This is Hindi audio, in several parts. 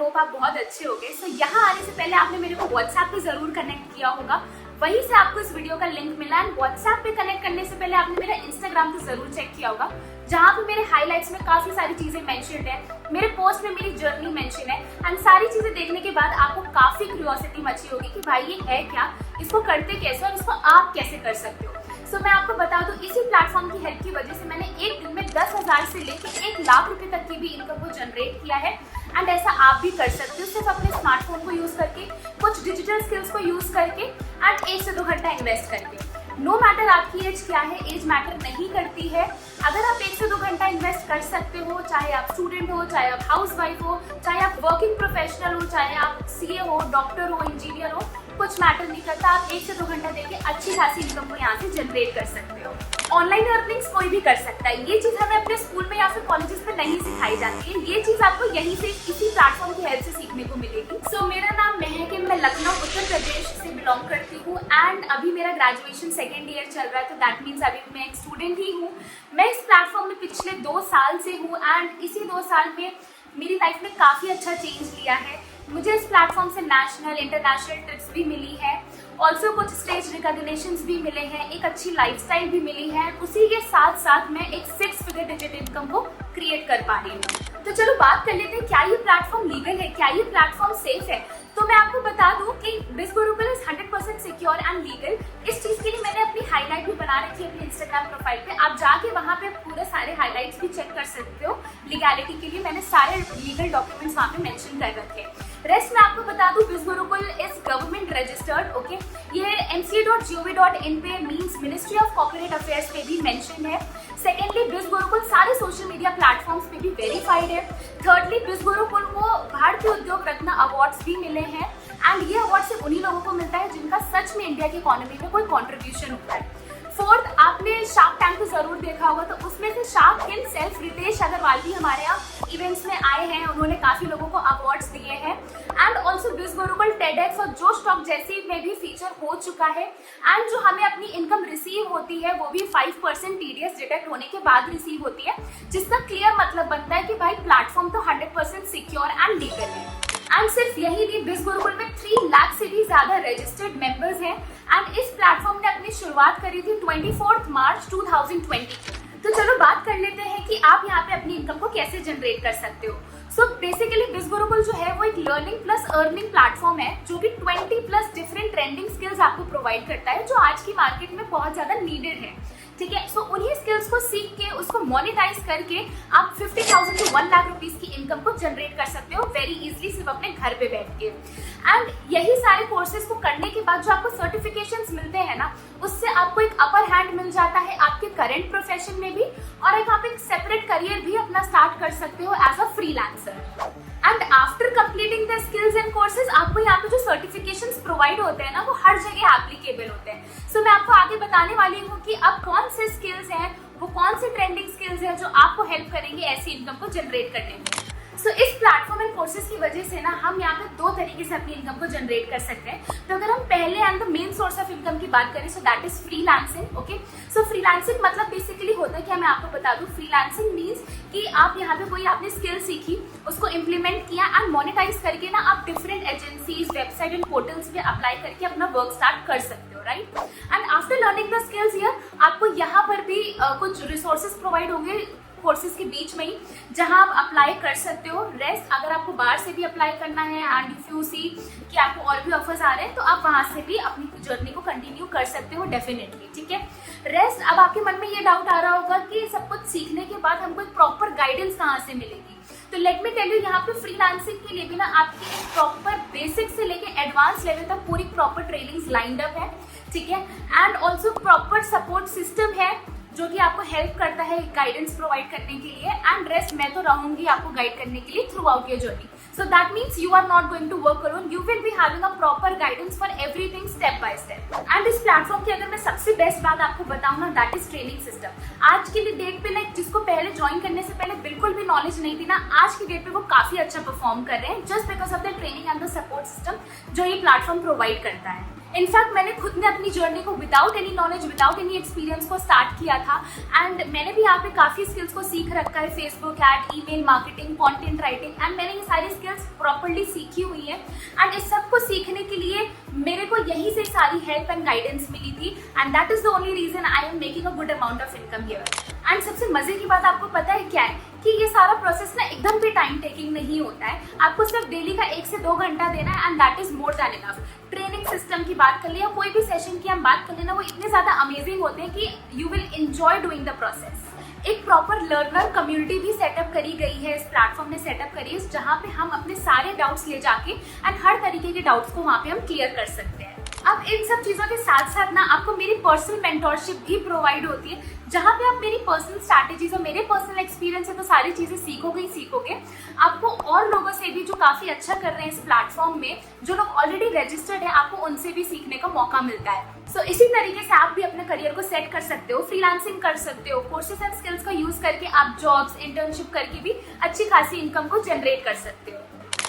होप आप बहुत अच्छे होंगे। सो यहाँ आने से पहले आपने मेरे को व्हाट्सएप पे जरूर कनेक्ट किया होगा, वहीं से आपको इस वीडियो का लिंक मिला। एंड व्हाट्सएप पे कनेक्ट करने से पहले आपने मेरा इंस्टाग्राम पे जरूर चेक किया होगा, जहाँ पे मेरे हाइलाइट्स में काफी सारी चीजें मेंशन्ड है, मेरे पोस्ट में मेरी जर्नी मेंशन है। एंड सारी चीजें देखने के बाद आपको काफी क्यूरियोसिटी मची होगी कि भाई ये है क्या, इसको करते कैसे और इसको आप कैसे कर सकते हो। सो मैं आपको बता दूं, इसी प्लेटफॉर्म की हेल्प की वजह से मैंने एक दिन में 10,000 से लेकर 1 लाख रुपए तक की भी इनकम को जनरेट किया है। एंड ऐसा आप भी कर सकते हो, सिर्फ अपने स्मार्टफोन को यूज करके, कुछ डिजिटल स्किल्स को यूज करके एंड 1 से 2 घंटा इन्वेस्ट करके। नो मैटर आपकी एज क्या है, एज मैटर नहीं करती है। अगर आप 1 से 2 घंटा इन्वेस्ट कर सकते हो, चाहे आप स्टूडेंट हो, चाहे आप हाउसवाइफ हो, चाहे आप वर्किंग प्रोफेशनल हो, चाहे आप सीए हो, डॉक्टर हो, इंजीनियर हो, कुछ मैटर नहीं करता। आप 1 से 2 घंटा देके अच्छी खासी इनकम को यहाँ से जनरेट कर सकते हो। ऑनलाइन अर्निंग्स कोई भी कर सकता है, ये चीज हमें अपने स्कूल में या फिर कॉलेजेस में नहीं सिखाई जाती है, ये चीज आपको यहीं से इसी प्लेटफॉर्म की हेल्प से सीखने को मिलेगी। सो मेरा नाम महक है, मैं लखनऊ उत्तर प्रदेश से बिलोंग करती हूँ एंड अभी मेरा ग्रेजुएशन 2nd ईयर चल रहा है, तो दैट मीन्स अभी मैं एक स्टूडेंट ही हूँ। मैं इस प्लेटफॉर्म में पिछले 2 साल से हूँ एंड इसी 2 साल में मेरी लाइफ में काफी अच्छा चेंज लिया है। मुझे इस प्लेटफॉर्म से नेशनल इंटरनेशनल ट्रिप्स भी मिली है, ऑल्सो कुछ स्टेज रिकॉग्निशंस भी मिले हैं, एक अच्छी लाइफस्टाइल भी मिली है। उसी के साथ साथ मैं एक 6 फिगर डिजिट इनकम को क्रिएट कर पा रही हूँ। तो चलो बात कर लेते हैं, क्या ये प्लेटफॉर्म लीगल है, क्या ये प्लेटफॉर्म सेफ है। तो मैं आपको बता दूं कि बिज़गुरुकुल इज 100% सिक्योर एंड लीगल। इस चीज के लिए मैंने अपनी हाईलाइट भी बना रखी है अपने इंस्टाग्राम प्रोफाइल पे, आप जाके वहाँ पे पूरे सारे हाईलाइट्स भी चेक कर सकते हो। लीगैलिटी के लिए मैंने सारे लीगल डॉक्यूमेंट्स वहाँ पे मेंशन कर रखे हैं। रेस्ट मैं आपको बता दूं, बिज़गुरुकुल इज गवर्नमेंट रजिस्टर्ड, ओके। ये mca.gov.in पे means ministry of corporate affairs पे भी मेंशन है। सेकेंडली, बिज़गुरुकुल सारे सोशल मीडिया प्लेटफॉर्म्स पे भी वेरीफाइड है। थर्डली, बिज़गुरुकुल को भारतीय उद्योग रत्न अवार्ड्स भी मिले हैं एंड ये अवार्ड सिर्फ उन्हीं लोगों को मिलता है जिनका सच में इंडिया की इकोनॉमी में कोई कॉन्ट्रीब्यूशन होता है। फोर्थ, आपने शार्क टैंक को जरूर देखा होगा, तो उसमें से शार्क हिमसेल्फ रितेश अग्रवाल भी हमारे यहाँ इवेंट्स में आए हैं, उन्होंने काफी लोगों को अवार्ड्स दिए हैं। एंड ऑल्सो बिज़गुरुकुल टेडेक्स और जो स्टॉक जैसी में भी फीचर हो चुका है। एंड जो हमें अपनी इनकम रिसीव होती है वो भी 5% TDS डिडक्ट होने के बाद रिसीव होती है, जिसका क्लियर मतलब बनता है कि भाई प्लेटफॉर्म तो 100% सिक्योर एंड लीगल है। एंड सिर्फ यही नहीं, बिज़गुरुकुल में 3 लाख से भी ज्यादा रजिस्टर्ड मेंबर्स हैं एंड इस प्लेटफॉर्म ने अपनी शुरुआत करी थी 24 मार्च 2020। तो चलो बात कर लेते हैं कि आप यहाँ पे अपनी इनकम को कैसे जनरेट कर सकते हो। सो बेसिकली बिज़गुरुकुल जो है वो एक लर्निंग प्लस अर्निंग प्लेटफॉर्म है, जो कि 20+ डिफरेंट ट्रेंडिंग स्किल्स आपको प्रोवाइड करता है, जो आज की मार्केट में बहुत ज्यादा नीडेड है। ठीक है, सो उन्हीं स्किल्स को सीख के उसको मोनेटाइज करके आप 50,000 to 1 लाख रुपीस की इनकम को जनरेट कर सकते हो वेरी इजीली, सिर्फ अपने घर पे बैठ के। एंड यही सारे कोर्सेज को करने के बाद जो आपको सर्टिफिकेशंस मिलते हैं ना, उससे आपको एक अपर हैंड मिल जाता है आपके करंट प्रोफेशन में भी, और एक आप एक सेपरेट करियर भी अपना स्टार्ट कर सकते हो as a freelancer. And after completing the skills and courses, आपको यहाँ पे जो सर्टिफिकेशंस प्रोवाइड होते हैं ना, वो हर जगह एप्लीकेबल होते हैं। सो मैं आपको आगे बताने वाली हूँ कि अब कौन से स्किल्स हैं, वो कौन से ट्रेंडिंग स्किल्स हैं जो आपको हेल्प करेंगे ऐसी इनकम को जनरेट करने में। सो इस प्लेटफॉर्म एंड कोर्सेज की वजह से ना हम यहाँ पे 2 तरीके से अपनी इनकम को जनरेट कर सकते हैं। तो अगर हम पहले and the main source of income की बात करें, so that is freelancing, okay. So freelancing मतलब बेसिकली होता है क्या, मैं आपको बता दूं, फ्रीलांसिंग मीन्स कि आप यहाँ पे कोई आपने स्किल सीखी, उसको इम्प्लीमेंट किया एंड मोनेटाइज करके ना आप different agencies, website and portals पे अप्लाई करके अपना वर्क स्टार्ट कर सकते हो, right. And after learning the skills here, आपको यहाँ पर भी कुछ रिसोर्सेज प्रोवाइड होंगे कोर्सेज के बीच में ही, जहां आप अप्लाई कर सकते हो। रेस्ट अगर आपको बाहर से भी अप्लाई करना है एंड इफ यू सी कि आपको और भी ऑफर्स आ रहे हैं, तो आप वहां से भी अपनी जर्नी को कंटिन्यू कर सकते हो डेफिनेटली, ठीक है। रेस्ट, अब आपके मन में ये डाउट आ रहा होगा कि सब कुछ सीखने के बाद हमको एक प्रॉपर गाइडेंस कहाँ से मिलेगी। तो लेट मी टेल यू, यहाँ पे फ्रीलांसिंग के लिए भी ना आपकी एक प्रॉपर बेसिक से लेके एडवांस लेवल तक पूरी प्रॉपर ट्रेनिंग्स लाइंड अप है, ठीक है। And also proper support system है जो कि आपको हेल्प करता है गाइडेंस प्रोवाइड करने के लिए। एंड रेस्ट मैं तो रहूंगी आपको गाइड करने के लिए throughout your journey. So that means you are not going to work alone, you will be having a proper guidance for everything step by step. And इस प्लेटफॉर्म की अगर मैं सबसे बेस्ट बात आपको बताऊं ना, दैट इज ट्रेनिंग सिस्टम। आज की डेट पे ना, जिसको पहले ज्वाइन करने से पहले बिल्कुल भी नॉलेज नहीं थी ना, आज की डेट पे वो काफी अच्छा परफॉर्म कर रहे हैं, just because of the training and the support system जो ये प्लेटफॉर्म प्रोवाइड करता है। इनफैक्ट मैंने खुद ने अपनी जर्नी को without any knowledge, without any experience को स्टार्ट किया था एंड मैंने भी यहाँ पे काफी स्किल्स को सीख रखा है, Facebook ad, email marketing, content writing, and मैंने ये सारी स्किल्स प्रॉपरली सीखी हुई है। एंड इस सब को सीखने के लिए मेरे को यहीं से सारी हेल्प एंड गाइडेंस मिली थी, and that is the only reason I am making a good amount of income here. And सबसे मजे की बात आपको पता है क्या है कि ये सारा प्रोसेस ना एकदम भी टाइम टेकिंग नहीं होता है। आपको सिर्फ डेली का 1 से 2 घंटा देना है and that is more than enough. Training system की बात कर ले या कोई भी सेशन की हम बात कर लेना, वो इतने ज्यादा अमेजिंग होते हैं कि you will enjoy doing the process. एक प्रॉपर लर्नर कम्युनिटी भी सेटअप करी गई है, इस प्लेटफॉर्म ने सेटअप करी है, जहाँ पे हम अपने सारे डाउट्स ले जाके एंड हर तरीके के डाउट्स को वहाँ पे हम क्लियर कर सकते हैं। अब इन सब चीज़ों के साथ साथ ना आपको मेरी पर्सनल मेंटोरशिप भी प्रोवाइड होती है, जहाँ पे आप मेरी पर्सनल स्ट्रैटेजीज और मेरे पर्सनल एक्सपीरियंस से तो सारी चीज़ें सीखोगे। आपको और लोगों से भी जो काफ़ी अच्छा कर रहे हैं इस प्लेटफॉर्म में, जो लोग ऑलरेडी रजिस्टर्ड है, आपको उनसे भी सीखने का मौका मिलता है। सो इसी तरीके से आप भी अपने करियर को सेट कर सकते हो, फ्रीलांसिंग कर सकते हो, कोर्सेज एंड स्किल्स का यूज करके आप जॉब्स, इंटर्नशिप करके भी अच्छी खासी इनकम को जनरेट कर सकते हो।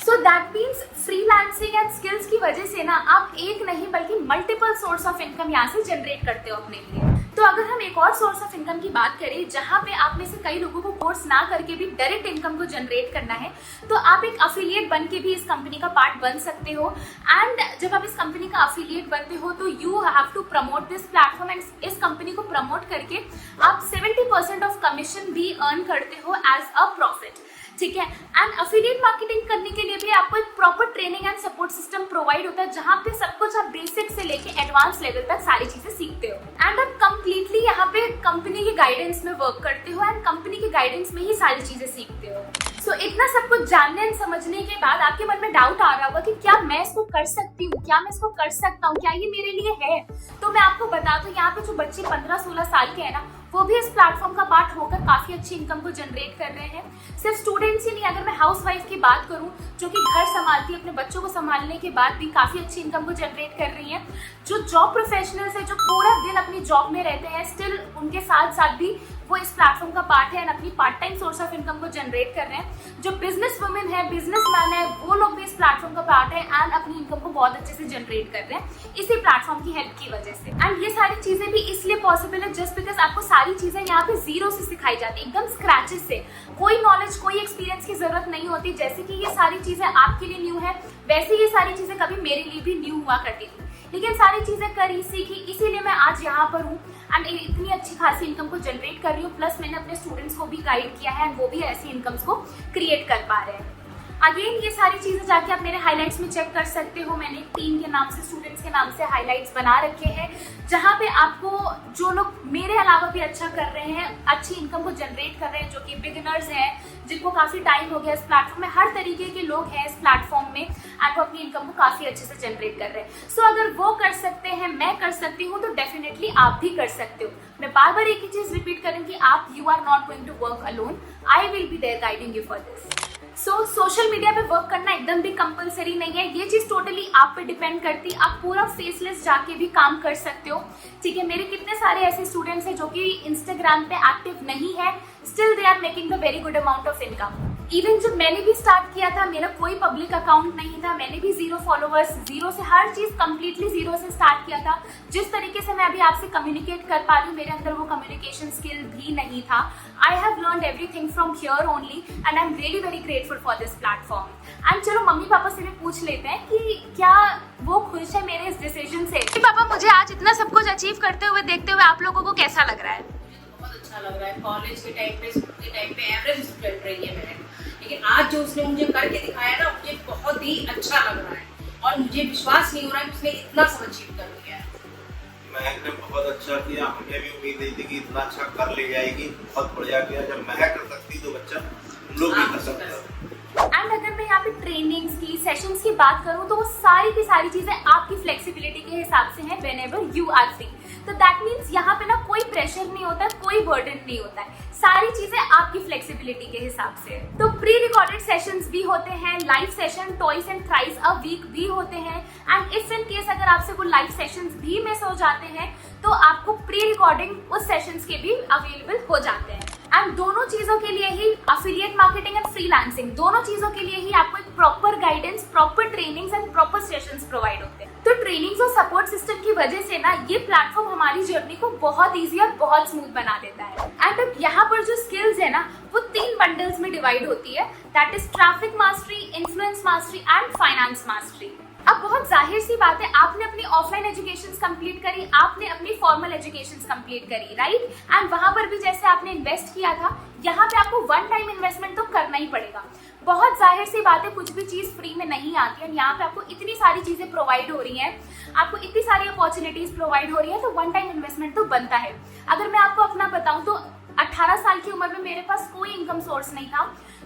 सो that means freelancing and skills की वजह से ना आप एक नहीं बल्कि मल्टीपल सोर्स ऑफ इनकम यहाँ से जनरेट करते हो अपने लिए। तो अगर हम एक और सोर्स ऑफ इनकम की बात करें, जहाँ पे आप में से कई लोगों को कोर्स ना करके भी डायरेक्ट इनकम को जनरेट करना है, तो आप एक अफिलिएट बन के भी इस कंपनी का पार्ट बन सकते हो। एंड जब आप इस कंपनी का अफिलिएट बनते हो तो you have to promote this platform, and इस कंपनी को प्रमोट करके आप 70% ऑफ कमीशन भी अर्न करते हो एज अ प्रॉफिट। ठीक है। एंड अफिलिएट मार्केटिंग करने के लिए भी आपको एक proper training and support system provide होता है, जहाँ पे सब कुछ आप बेसिक से लेके एडवांस लेवल तक सारी चीजें सीखते हो। एंड आप कंप्लीटली यहाँ पे कंपनी के गाइडेंस में वर्क करते हो एंड कंपनी के गाइडेंस में ही सारी चीजें सीखते हो। सो इतना सब कुछ जानने एंड समझने के बाद आपके मन में डाउट आ रहा होगा कि क्या मैं इसको कर सकती हूँ, क्या मैं इसको कर सकता हूँ, क्या ये मेरे लिए है? तो मैं आपको बता दूं, यहाँ पे जो बच्चे 15-16 साल के हैं ना, वो भी इस प्लेटफॉर्म का पार्ट होकर काफी अच्छी इनकम को जनरेट कर रहे हैं। सिर्फ स्टूडेंट्स ही नहीं, अगर मैं हाउसवाइफ की बात करूं जो कि घर संभालती है, अपने बच्चों को संभालने के बाद भी काफी अच्छी इनकम को जनरेट कर रही हैं। जो जॉब प्रोफेशनल्स है, जो पूरा दिन अपनी जॉब में रहते हैं, स्टिल उनके साथ साथ भी वो इस प्लेटफॉर्म का पार्ट है एंड अपनी part time source of income को जनरेट कर रहे हैं। जो बिजनेस वुमेन है, बिजनेसमैन है, वो लोग भी इस प्लेटफॉर्म का पार्ट है एंड अपनी इनकम को बहुत अच्छे से जनरेट कर रहे हैं इसी प्लेटफॉर्म की हेल्प की वजह से। एंड ये सारी चीजें भी इसलिए पॉसिबल है जस्ट बिकॉज आपको सारी चीजें यहाँ पे जीरो से सिखाई जाती है, एकदम स्क्रैचेस से। कोई नॉलेज, कोई एक्सपीरियंस की जरूरत नहीं होती। जैसे कि ये सारी चीजें आपके लिए न्यू है, वैसे ये सारी चीजें कभी मेरे लिए भी न्यू हुआ करती थी, लेकिन सारी चीजें करी, सीखी, इसीलिए मैं आज यहाँ पर हूँ एंड इतनी अच्छी खासी इनकम को जनरेट कर रही हूँ। प्लस मैंने अपने स्टूडेंट्स को भी गाइड किया है एंड वो भी ऐसी इनकम्स को क्रिएट कर पा रहे हैं। अगेन ये सारी चीजें जाके आप मेरे हाइलाइट्स में चेक कर सकते हो। मैंने टीम के नाम से, स्टूडेंट्स के नाम से हाइलाइट्स बना रखे हैं, जहाँ पे आपको जो लोग मेरे अलावा भी अच्छा कर रहे हैं, अच्छी इनकम को जनरेट कर रहे हैं, जो कि बिगिनर्स हैं, जिनको काफी टाइम हो गया इस प्लेटफॉर्म में, हर तरीके के लोग हैं इस प्लेटफॉर्म में एंड वो अपनी इनकम को काफी अच्छे से जनरेट कर रहे हैं। सो अगर वो कर सकते हैं, मैं कर सकती हूँ, तो डेफिनेटली आप भी कर सकते हो। मैं बार बार एक ही चीज रिपीट करूंगी, आप you are not going to work alone, I will be there guiding you for this. So social media पे वर्क करना एकदम भी कंपलसरी नहीं है, ये चीज टोटली आप पे डिपेंड करती है। आप पूरा फेसलेस जाके भी काम कर सकते हो। ठीक है, मेरे कितने सारे ऐसे स्टूडेंट्स हैं जो कि इंस्टाग्राम पे एक्टिव नहीं है, still they are making the very good amount of income. Even जब मैंने भी स्टार्ट किया था, मेरा कोई पब्लिक अकाउंट नहीं था, मैंने भी 0 फॉलोअर्स, 0 से हर चीज कंप्लीटली 0 से स्टार्ट किया था। जिस तरीके से मैं अभी आपसे कम्युनिकेट कर पा रही हूँ, मेरे अंदर वो कम्युनिकेशन स्किल भी नहीं था। I have learned everything from here only and I am really very grateful for this platform. And चलो मम्मी पापा से भी पूछ लेते हैं कि क्या वो खुश है मेरे इस डिसीजन से। पापा, मुझे आज इतना सब कुछ अचीव करते हुए देखते हुए आप लोगों को कैसा लग रहा है? बहुत अच्छा लग रहा है। कॉलेज के टाइम पे, स्कूल के टाइम पे एवरेज स्टूडेंट रही है मैंने, लेकिन आज जो उसने मुझे करके दिखाया ना, मुझे बहुत ही अच्छा लग रहा है और मुझे विश्वास नहीं हो रहा है कि उसने इतना सब अचीव कर लिया है। महक ने बहुत अच्छा किया, हमें भी उम्मीद नहीं थी कि इतना अच्छा कर ले जाएगी। बहुत बढ़िया किया। जब महक कर सकती तो बच्चा हम लोग भी कर सकते। एंड अगर मैं यहाँ पे ट्रेनिंग्स की, सेशंस की बात करूँ, तो वो सारी की सारी चीजें आपकी फ्लेक्सिबिलिटी के हिसाब से हैं, व्हेनेवर यू आर फ्री। तो दैट मीन्स यहाँ पे ना कोई प्रेशर नहीं होता, कोई बर्डन नहीं होता है, सारी चीजें आपकी फ्लेक्सिबिलिटी के हिसाब से। तो प्री रिकॉर्डेड सेशंस भी होते हैं, live session twice and thrice a week भी होते हैं। एंड इफ इन केस अगर आपसे वो लाइव सेशंस भी मिस हो जाते हैं, तो आपको प्री रिकॉर्डिंग उस सेशंस के भी अवेलेबल हो जाते हैं। एंड दोनों चीजों के लिए ही, अफिलिएट मार्केटिंग एंड फ्रीलांसिंग, दोनों चीजों के लिए ही आपको एक proper guidance, proper trainings and proper sessions provide होते हैं। तो ट्रेनिंग्स और सपोर्ट सिस्टम की वजह से ना ये प्लेटफॉर्म हमारी जर्नी को बहुत ईजी और बहुत स्मूथ बना देता है। एंड अब यहाँ पर जो स्किल्स है ना, वो वो 3 बंडल्स में डिवाइड होती है, that is traffic mastery, influence mastery and finance mastery. अब बहुत जाहिर सी बात है, आपने अपनी ऑफलाइन एजुकेशन कंप्लीट करी, आपने अपनी फॉर्मल एजुकेशन कंप्लीट करी, राइट, एंड वहां पर भी जैसे आपने इन्वेस्ट किया था, यहाँ पे आपको वन टाइम इन्वेस्टमेंट तो करना ही पड़ेगा। बहुत जाहिर सी बात है, कुछ भी चीज़ फ्री में नहीं आती है, यहाँ पे आपको इतनी सारी चीज़ें प्रोवाइड हो रही हैं, आपको इतनी सारी अपॉर्चुनिटीज प्रोवाइड हो रही है, तो वन टाइम इन्वेस्टमेंट तो बनता है। अगर मैं आपको अपना बताऊं तो 18 साल की उम्र में मेरे पास कोई इनकम सोर्स नहीं था,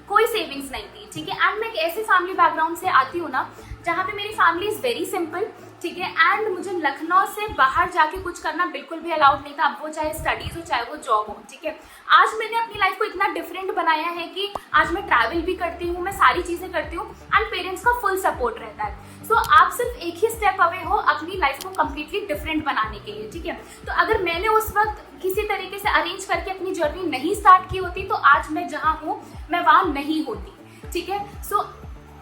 कोई सेविंग्स नहीं थी, ठीक है, एंड मैं एक ऐसे फैमिली बैकग्राउंड से आती हूँ ना जहाँ पे मेरी फैमिली इज़ वेरी सिंपल, ठीक है, एंड मुझे लखनऊ से बाहर जाके कुछ करना बिल्कुल भी अलाउड नहीं था, अब वो चाहे स्टडीज़ हो चाहे वो जॉब हो, ठीक है। आज मैंने अपनी लाइफ को इतना डिफरेंट बनाया है कि आज मैं ट्रैवल भी करती हूँ, मैं सारी चीज़ें करती हूँ एंड पेरेंट्स का फुल सपोर्ट रहता है। सो आप सिर्फ एक ही स्टेप अवे हो अपनी लाइफ को कम्प्लीटली डिफरेंट बनाने के लिए, ठीक है। तो अगर मैंने उस वक्त किसी तरीके से अरेंज करके अपनी जर्नी नहीं स्टार्ट की होती तो आज मैं जहाँ हूँ मैं वहाँ नहीं होती, ठीक है। सो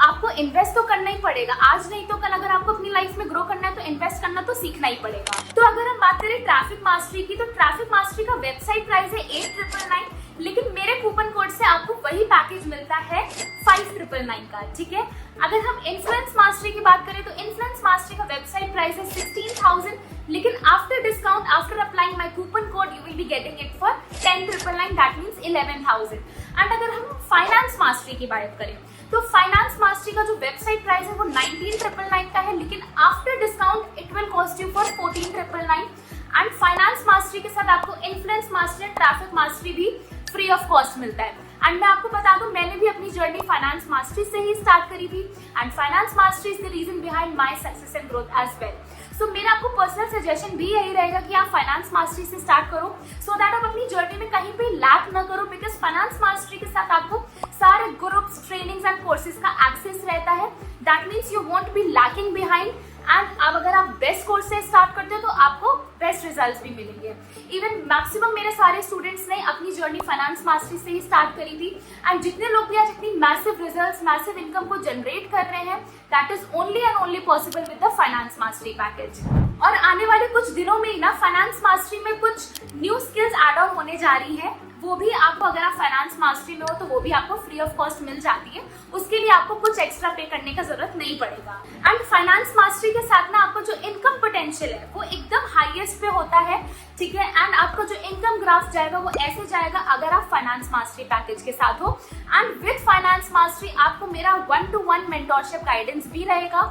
आपको इन्वेस्ट तो करना ही पड़ेगा, आज नहीं तो कल अगर आपको अपनी लाइफ में ग्रो करना है तो इन्वेस्ट करना तो सीखना ही पड़ेगा। तो अगर हम बात करें ट्रैफिक मास्टरी की, तो ट्रैफिक मास्टरी का वेबसाइट प्राइस है 8,999, लेकिन मेरे कूपन कोड से आपको वही पैकेज मिलता है 5,999 का, ठीक है। अगर हम इन्फ्लुएंस मास्टरी की बात करें तो इन्फ्लुएंस मास्टरी का वेबसाइट प्राइस है 16,000, लेकिन after discount, after applying my coupon code, you will be getting it for 10,999, that means 11,000। And अगर हम फाइनेंस मास्टरी की बात करें तो फाइनेंस मास्टरी का जो वेबसाइट प्राइस है वो 19,999 का है, लेकिन after discount it will cost you for 14,999। And finance mastery के साथ आपको influence mastery and traffic mastery भी फ्री ऑफ कॉस्ट मिलता है। एंड मैं आपको बता दूं, मैंने भी अपनी जर्नी फाइनेंस मास्टरी से ही स्टार्ट करी थी, and finance mastery is the reason behind my success and growth as well. So मेरा आपको पर्सनल सजेशन भी यही रहेगा कि आप फाइनेंस मास्टरी से स्टार्ट करो, सो दैट आप अपनी जर्नी में कहीं पे लैक ना करो, बिकॉज फाइनेंस मास्टरी के साथ आपको सारे ग्रुप्स, ट्रेनिंग्स एंड कोर्सेज का एक्सेस रहता है, that means you won't be lacking behind. And अब अगर आप बेस्ट कोर्स से स्टार्ट करते हो तो आपको बेस्ट रिजल्ट्स भी मिलेंगे। इवन मैक्सिमम मेरे सारे स्टूडेंट्स ने अपनी जर्नी फाइनेंस मास्टरी से ही स्टार्ट करी थी, एंड जितने लोग भी आज इतनी मैसिव रिजल्ट्स, मैसिव इनकम को जनरेट कर रहे हैं, that is only and only possible with the finance mastery package. और आने वाले कुछ दिनों में ही ना फाइनेंस मास्टरी में कुछ न्यू स्किल्स ऐड ऑन होने जा रही है, वो भी आपको, अगर आप फाइनेंस मास्टरी में हो तो वो भी आपको फ्री ऑफ कॉस्ट मिल जाती है, उसके लिए आपको कुछ एक्स्ट्रा पे करने का जरूरत नहीं पड़ेगा। एंड फाइनेंस मास्टरी के साथ ना आपको जो इनकम पोटेंशियल है वो एकदम हाईएस्ट पे होता है, ठीक है, एंड आपका जो इनकम ग्राफ जाएगा वो ऐसे जाएगा अगर आप फाइनेंस मास्टरी पैकेज के साथ हो। एंड विद फाइनेंस मास्टरी आपको मेरा 1-to-1 मेंटोरशिप गाइडेंस भी रहेगा,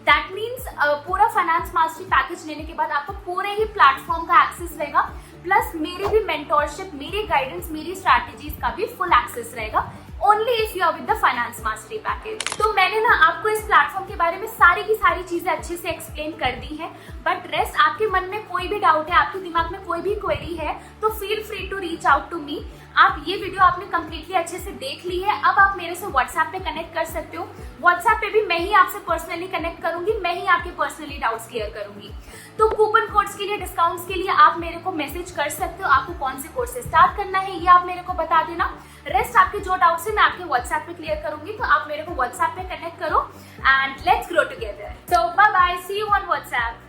दैट मीन्स पूरा फाइनेंस मास्टरी पैकेज लेने के बाद आपको पूरे ही प्लेटफॉर्म का एक्सेस रहेगा, प्लस मेरी भी मेंटोरशिप, मेरी गाइडेंस, मेरी स्ट्रैटेजीज का भी फुल एक्सेस रहेगा, only if you are with the finance mastery package. तो मैंने ना आपको इस प्लेटफॉर्म के बारे में सारी की सारी चीजें अच्छे से एक्सप्लेन कर दी है, बट रेस्ट आपके मन में कोई भी डाउट है, आपके दिमाग में कोई भी क्वेरी है तो feel free to reach out to me. आप ये वीडियो आपने कम्प्लीटली अच्छे से देख ली है, अब आप मेरे से व्हाट्सएप पे कनेक्ट कर सकते हो। व्हाट्सएप पे भी मैं ही आपसे पर्सनली कनेक्ट करूंगी, मैं ही आपके पर्सनली डाउट्स क्लियर करूंगी। तो कूपन कोड्स के लिए, डिस्काउंट्स के लिए आप मेरे को मैसेज कर सकते हो, आपको कौन से कोर्स से स्टार्ट करना है ये आप मेरे को बता देना। रेस्ट आपके जो डाउट्स है मैं आपके व्हाट्सएप पे क्लियर करूंगी, तो आप मेरे को व्हाट्सएप पे कनेक्ट करो and let's grow together. So bye bye, see you on WhatsApp.